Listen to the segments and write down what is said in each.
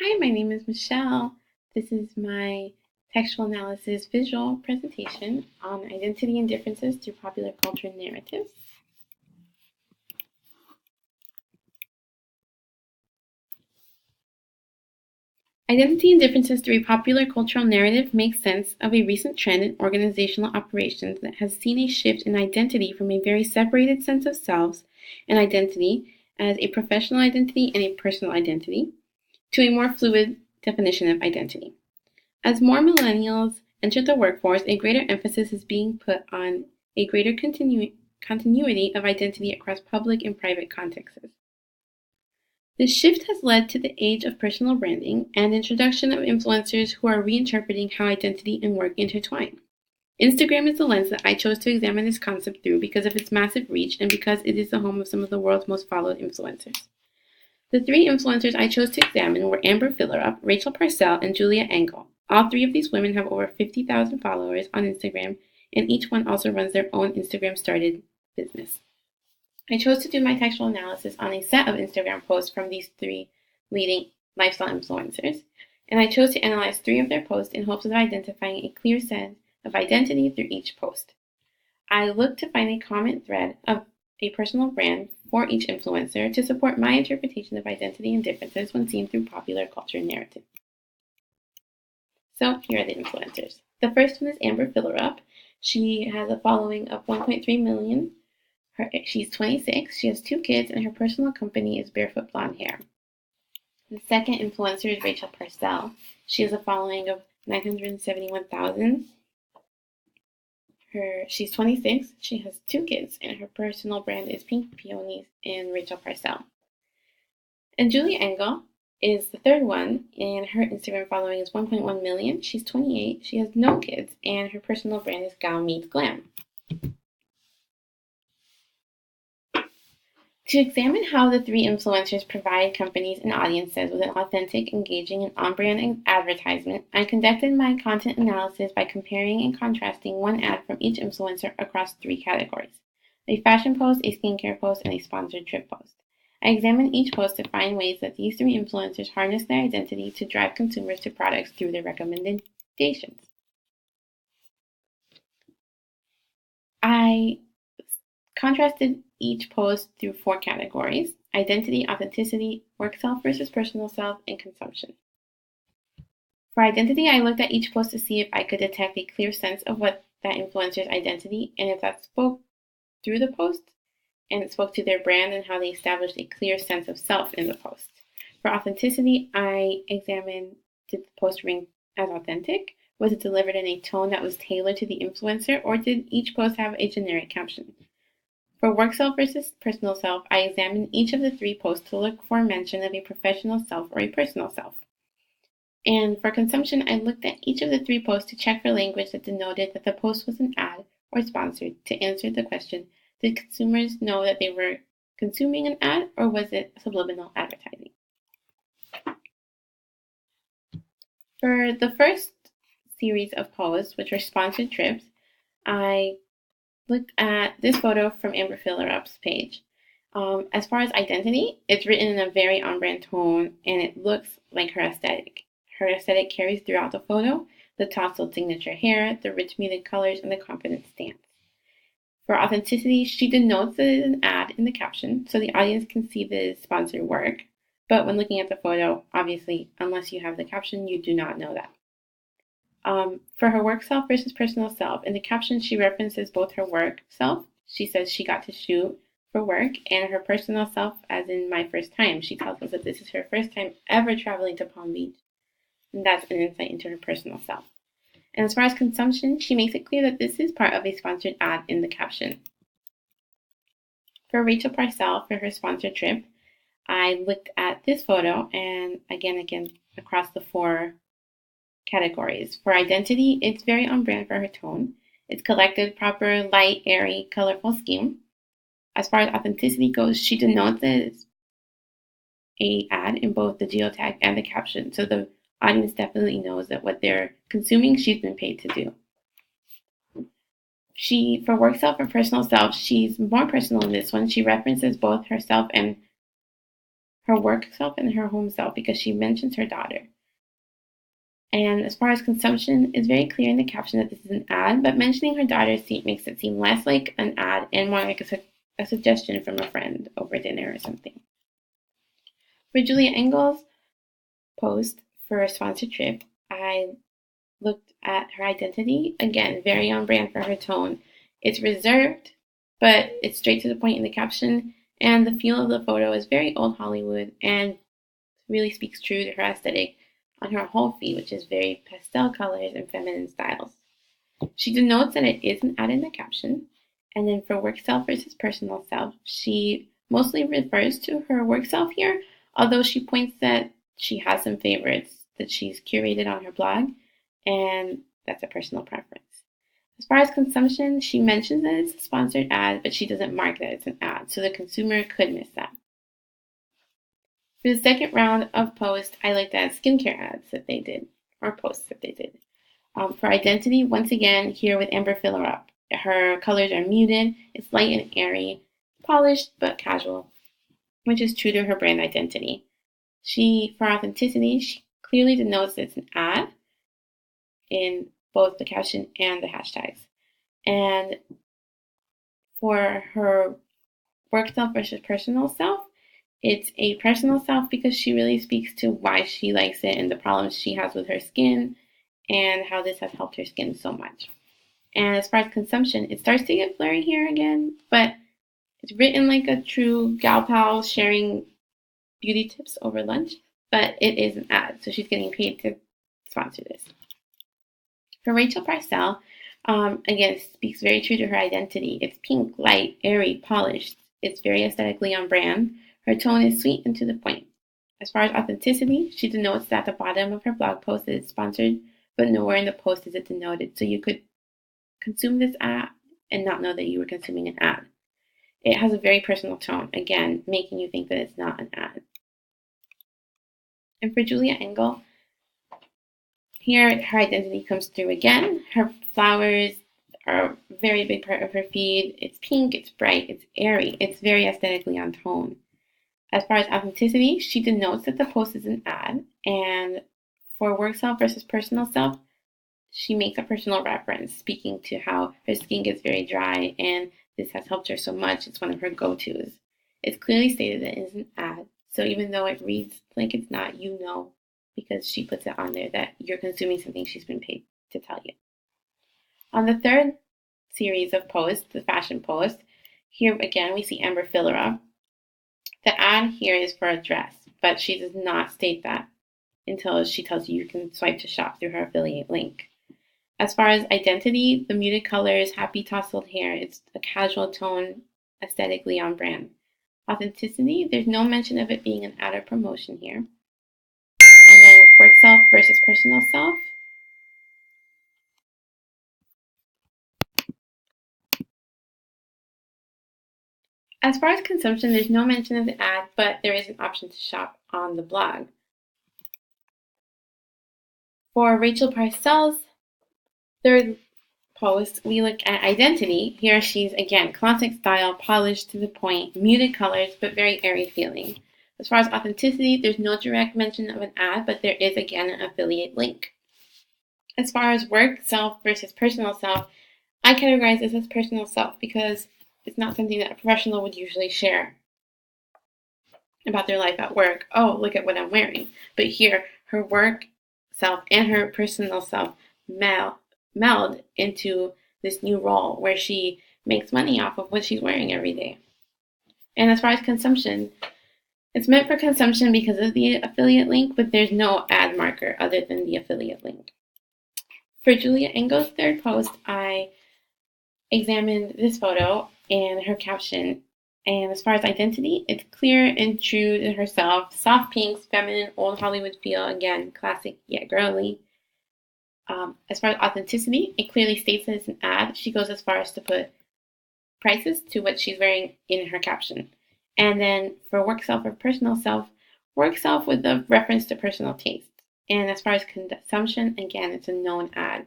Hi, my name is Michelle. This is my textual analysis visual presentation on identity and differences through popular culture narratives. Identity and differences through a popular cultural narrative makes sense of a recent trend in organizational operations that has seen a shift in identity from a very separated sense of selves and identity as a professional identity and a personal identity to a more fluid definition of identity. As more millennials enter the workforce, a greater emphasis is being put on a greater continuity of identity across public and private contexts. This shift has led to the age of personal branding and the introduction of influencers who are reinterpreting how identity and work intertwine. Instagram is the lens that I chose to examine this concept through because of its massive reach and because it is the home of some of the world's most followed influencers. The three influencers I chose to examine were Amber Fillerup, Rachel Parcell, and Julia Engel. All three of these women have over 50,000 followers on Instagram, and each one also runs their own Instagram-started business. I chose to do my textual analysis on a set of Instagram posts from these three leading lifestyle influencers, and I chose to analyze three of their posts in hopes of identifying a clear sense of identity through each post. I looked to find a common thread of a personal brand for each influencer to support my interpretation of identity and differences when seen through popular culture narrative. So here are the influencers. The first one is Amber Fillerup. She has a following of 1.3 million. She's 26, she has 2 kids, and her personal company is Barefoot Blonde Hair. The second influencer is Rachel Parcell. She has a following of 971,000. She's 26, she has 2 kids, and her personal brand is Pink Peonies and Rachel Parcell. And Julia Engel is the third one, and her Instagram following is 1.1 million. She's 28, she has no kids, and her personal brand is Gal Meets Glam. To examine how the three influencers provide companies and audiences with an authentic, engaging, and on-brand advertisement, I conducted my content analysis by comparing and contrasting one ad from each influencer across 3 categories: a fashion post, a skincare post, and a sponsored trip post. I examined each post to find ways that these 3 influencers harness their identity to drive consumers to products through their recommendations. I contrasted each post through 4 categories: identity, authenticity, work self versus personal self, and consumption. For identity, I looked at each post to see if I could detect a clear sense of what that influencer's identity and if that spoke through the post and it spoke to their brand and how they established a clear sense of self in the post. For authenticity, I examined, did the post ring as authentic? Was it delivered in a tone that was tailored to the influencer, or did each post have a generic caption? For work self versus personal self, I examined each of the 3 posts to look for mention of a professional self or a personal self. And for consumption, I looked at each of the 3 posts to check for language that denoted that the post was an ad or sponsored to answer the question, did consumers know that they were consuming an ad, or was it subliminal advertising? For the first series of posts, which were sponsored trips, I looked at this photo from Amber Fillerup's page. As far as identity, it's written in a very on-brand tone, and it looks like her aesthetic. Her aesthetic carries throughout the photo: the tousled signature hair, the rich muted colors, and the confident stance. For authenticity, she denotes that it is an ad in the caption, so the audience can see the sponsored work. But when looking at the photo, obviously, unless you have the caption, you do not know that. For her work self versus personal self, in the caption, she references both her work self. She says she got to shoot for work, and her personal self, as in my first time. She tells us that this is her first time ever traveling to Palm Beach, and that's an insight into her personal self. And as far as consumption, she makes it clear that this is part of a sponsored ad in the caption. For Rachel Parcell, for her sponsored trip, I looked at this photo and again across the 4 categories. For identity, it's very on brand for her tone. It's collected, proper, light, airy, colorful scheme. As far as authenticity goes, she denotes it a ad in both the geotag and the caption, so the audience definitely knows that what they're consuming, she's been paid to do. For work self and personal self, she's more personal in this one. She references both herself and her work self and her home self because she mentions her daughter. And as far as consumption, it's very clear in the caption that this is an ad, but mentioning her daughter makes it seem less like an ad and more like a suggestion from a friend over dinner or something. For Julia Engel's post for a sponsored trip, I looked at her identity. Again, very on brand for her tone. It's reserved, but it's straight to the point in the caption, and the feel of the photo is very old Hollywood and really speaks true to her aesthetic on her whole feed, which is very pastel colors and feminine styles. She denotes that it is an ad in the caption, and then for work self versus personal self, she mostly refers to her work self here, although she points that she has some favorites that she's curated on her blog, and that's a personal preference. As far as consumption, she mentions that it's a sponsored ad, but she doesn't mark that it's an ad, so the consumer could miss that. For the second round of posts, I looked at skincare ads that they did, or posts that they did. For identity, once again, here with Amber Filler Up. Her colors are muted, it's light and airy, polished but casual, which is true to her brand identity. For authenticity, she clearly denotes it's an ad in both the caption and the hashtags. And for her work self versus personal self, it's a personal self because she really speaks to why she likes it and the problems she has with her skin and how this has helped her skin so much. And as far as consumption, it starts to get blurry here again, but it's written like a true gal pal sharing beauty tips over lunch, but it is an ad, so she's getting paid to sponsor this. For Rachel Parcell, again, it speaks very true to her identity. It's pink, light, airy, polished. It's very aesthetically on brand. Her tone is sweet and to the point. As far as authenticity, she denotes that at the bottom of her blog post that it's sponsored, but nowhere in the post is it denoted. So you could consume this ad and not know that you were consuming an ad. It has a very personal tone, again, making you think that it's not an ad. And for Julia Engel, here her identity comes through again. Her flowers are a very big part of her feed. It's pink, it's bright, it's airy, it's very aesthetically on tone. As far as authenticity, she denotes that the post is an ad, and for work self versus personal self, she makes a personal reference, speaking to how her skin gets very dry and this has helped her so much. It's one of her go-tos. It's clearly stated that it is an ad, so even though it reads like it's not, you know, because she puts it on there that you're consuming something she's been paid to tell you. On the third series of posts, the fashion post, here again we see Amber Filler Up. The ad here is for a dress, but she does not state that until she tells you you can swipe to shop through her affiliate link. As far as identity, the muted colors, happy tousled hair, it's a casual tone, aesthetically on brand. Authenticity, there's no mention of it being an ad or promotion here. And then work self versus personal self. As far as consumption, there's no mention of the ad, but there is an option to shop on the blog. For Rachel Parcell's third post, we look at identity. Here she's, again, classic style, polished to the point, muted colors, but very airy feeling. As far as authenticity, there's no direct mention of an ad, but there is, again, an affiliate link. As far as work self versus personal self, I categorize this as personal self because it's not something that a professional would usually share about their life at work. Oh, look at what I'm wearing. But here, her work self and her personal self meld into this new role where she makes money off of what she's wearing every day. And as far as consumption, it's meant for consumption because of the affiliate link, but there's no ad marker other than the affiliate link. For Julia Engel's third post, I examined this photo and her caption. And as far as identity, it's clear and true to herself. Soft pinks, feminine, old Hollywood feel. Again, classic yet girly. As far as authenticity, it clearly states that it's an ad. She goes as far as to put prices to what she's wearing in her caption. And then for work self or personal self, work self with a reference to personal taste. And as far as consumption, again, it's a known ad.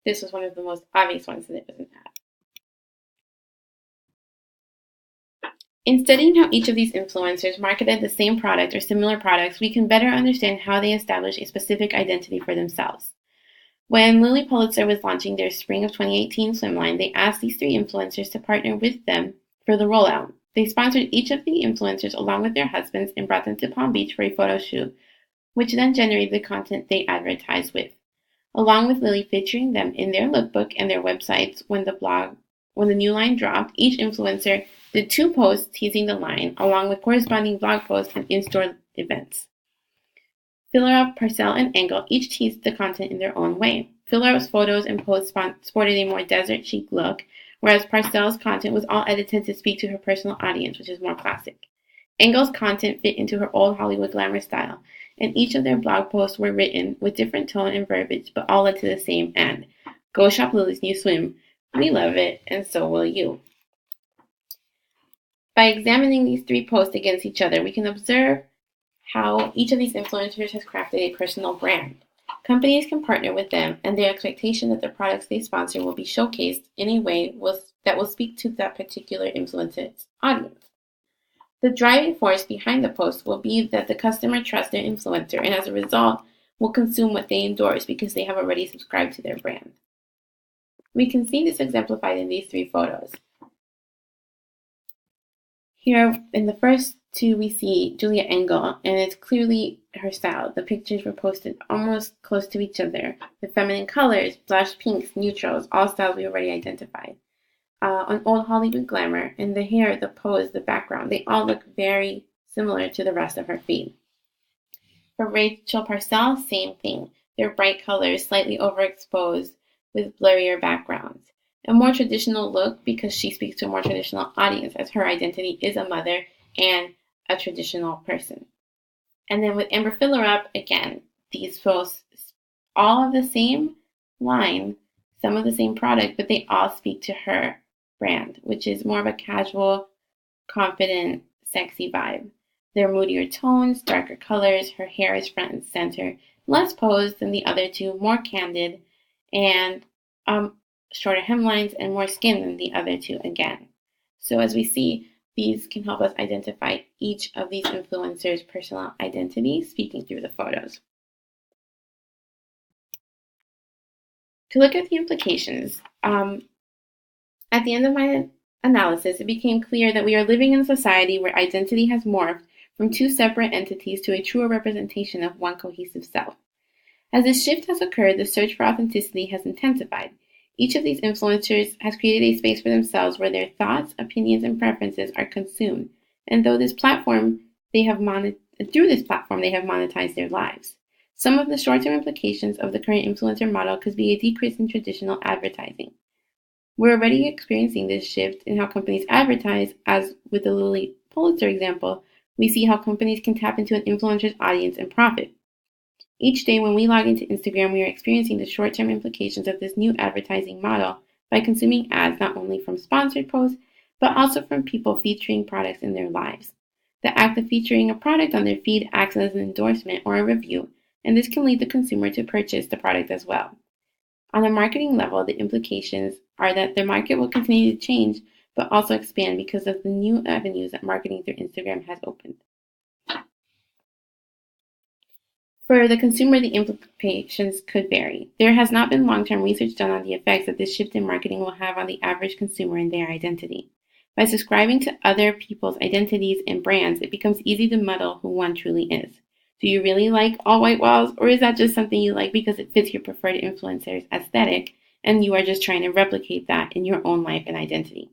This was one of the most obvious ones that it was an ad. In studying how each of these influencers marketed the same product or similar products, we can better understand how they establish a specific identity for themselves. When Lilly Pulitzer was launching their spring of 2018 swim line, they asked these three influencers to partner with them for the rollout. They sponsored each of the influencers along with their husbands and brought them to Palm Beach for a photo shoot, which then generated the content they advertised with, along with Lilly featuring them in their lookbook and their websites when the new line dropped. Each influencer did 2 posts teasing the line, along with corresponding blog posts and in-store events. Filler-Up, Parcell, and Engel each teased the content in their own way. Filler-Up's photos and posts sported a more desert chic look, whereas Parcell's content was all edited to speak to her personal audience, which is more classic. Engel's content fit into her old Hollywood glamour style, and each of their blog posts were written with different tone and verbiage, but all led to the same end. Go shop Lilly's new swim. We love it, and so will you. By examining these 3 posts against each other, we can observe how each of these influencers has crafted a personal brand. Companies can partner with them, and their expectation that the products they sponsor will be showcased in a way that will speak to that particular influencer's audience. The driving force behind the post will be that the customer trusts their influencer, and as a result, will consume what they endorse because they have already subscribed to their brand. We can see this exemplified in these 3 photos. Here, in the first 2, we see Julia Engel, and it's clearly her style. The pictures were posted almost close to each other. The feminine colors, blush pinks, neutrals, all styles we already identified. On Old Hollywood glamour, and the hair, the pose, the background, they all look very similar to the rest of her feed. For Rachel Parcell, same thing. Their bright colors, slightly overexposed with blurrier backgrounds. A more traditional look because she speaks to a more traditional audience, as her identity is a mother and a traditional person. And then with Amber Filler-Up, again, these posts all of the same line, some of the same product, but they all speak to her brand, which is more of a casual, confident, sexy vibe. They're moodier tones, darker colors, her hair is front and center, less posed than the other 2, more candid, and shorter hemlines and more skin than the other 2 again. So as we see, these can help us identify each of these influencers' personal identity speaking through the photos. To look at the implications, at the end of my analysis, it became clear that we are living in a society where identity has morphed from 2 separate entities to a truer representation of one cohesive self. As this shift has occurred, the search for authenticity has intensified. Each of these influencers has created a space for themselves where their thoughts, opinions, and preferences are consumed, and through this platform, they have monetized their lives. Some of the short-term implications of the current influencer model could be a decrease in traditional advertising. We're already experiencing this shift in how companies advertise, as with the Lilly Pulitzer example, we see how companies can tap into an influencer's audience and profit. Each day when we log into Instagram, we are experiencing the short-term implications of this new advertising model by consuming ads not only from sponsored posts, but also from people featuring products in their lives. The act of featuring a product on their feed acts as an endorsement or a review, and this can lead the consumer to purchase the product as well. On a marketing level, the implications are that the market will continue to change, but also expand because of the new avenues that marketing through Instagram has opened. For the consumer, the implications could vary. There has not been long-term research done on the effects that this shift in marketing will have on the average consumer and their identity. By subscribing to other people's identities and brands, it becomes easy to muddle who one truly is. Do you really like all white walls, or is that just something you like because it fits your preferred influencer's aesthetic, and you are just trying to replicate that in your own life and identity?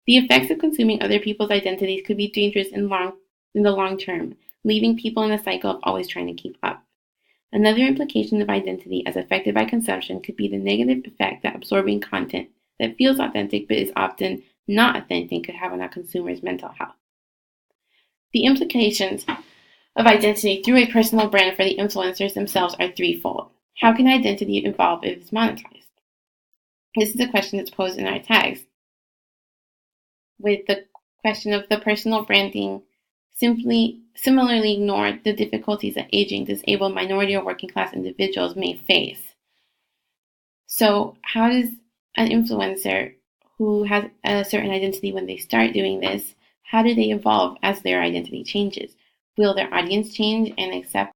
The effects of consuming other people's identities could be dangerous in the long term, leaving people in a cycle of always trying to keep up. Another implication of identity as affected by consumption could be the negative effect that absorbing content that feels authentic but is often not authentic could have on a consumer's mental health. The implications of identity through a personal brand for the influencers themselves are threefold. How can identity evolve if it's monetized? This is a question that's posed in our tags, with the question of the personal branding similarly ignored the difficulties that aging, disabled, minority, or working class individuals may face. So how does an influencer who has a certain identity when they start doing this, How do they evolve as their identity changes? Will their audience change and accept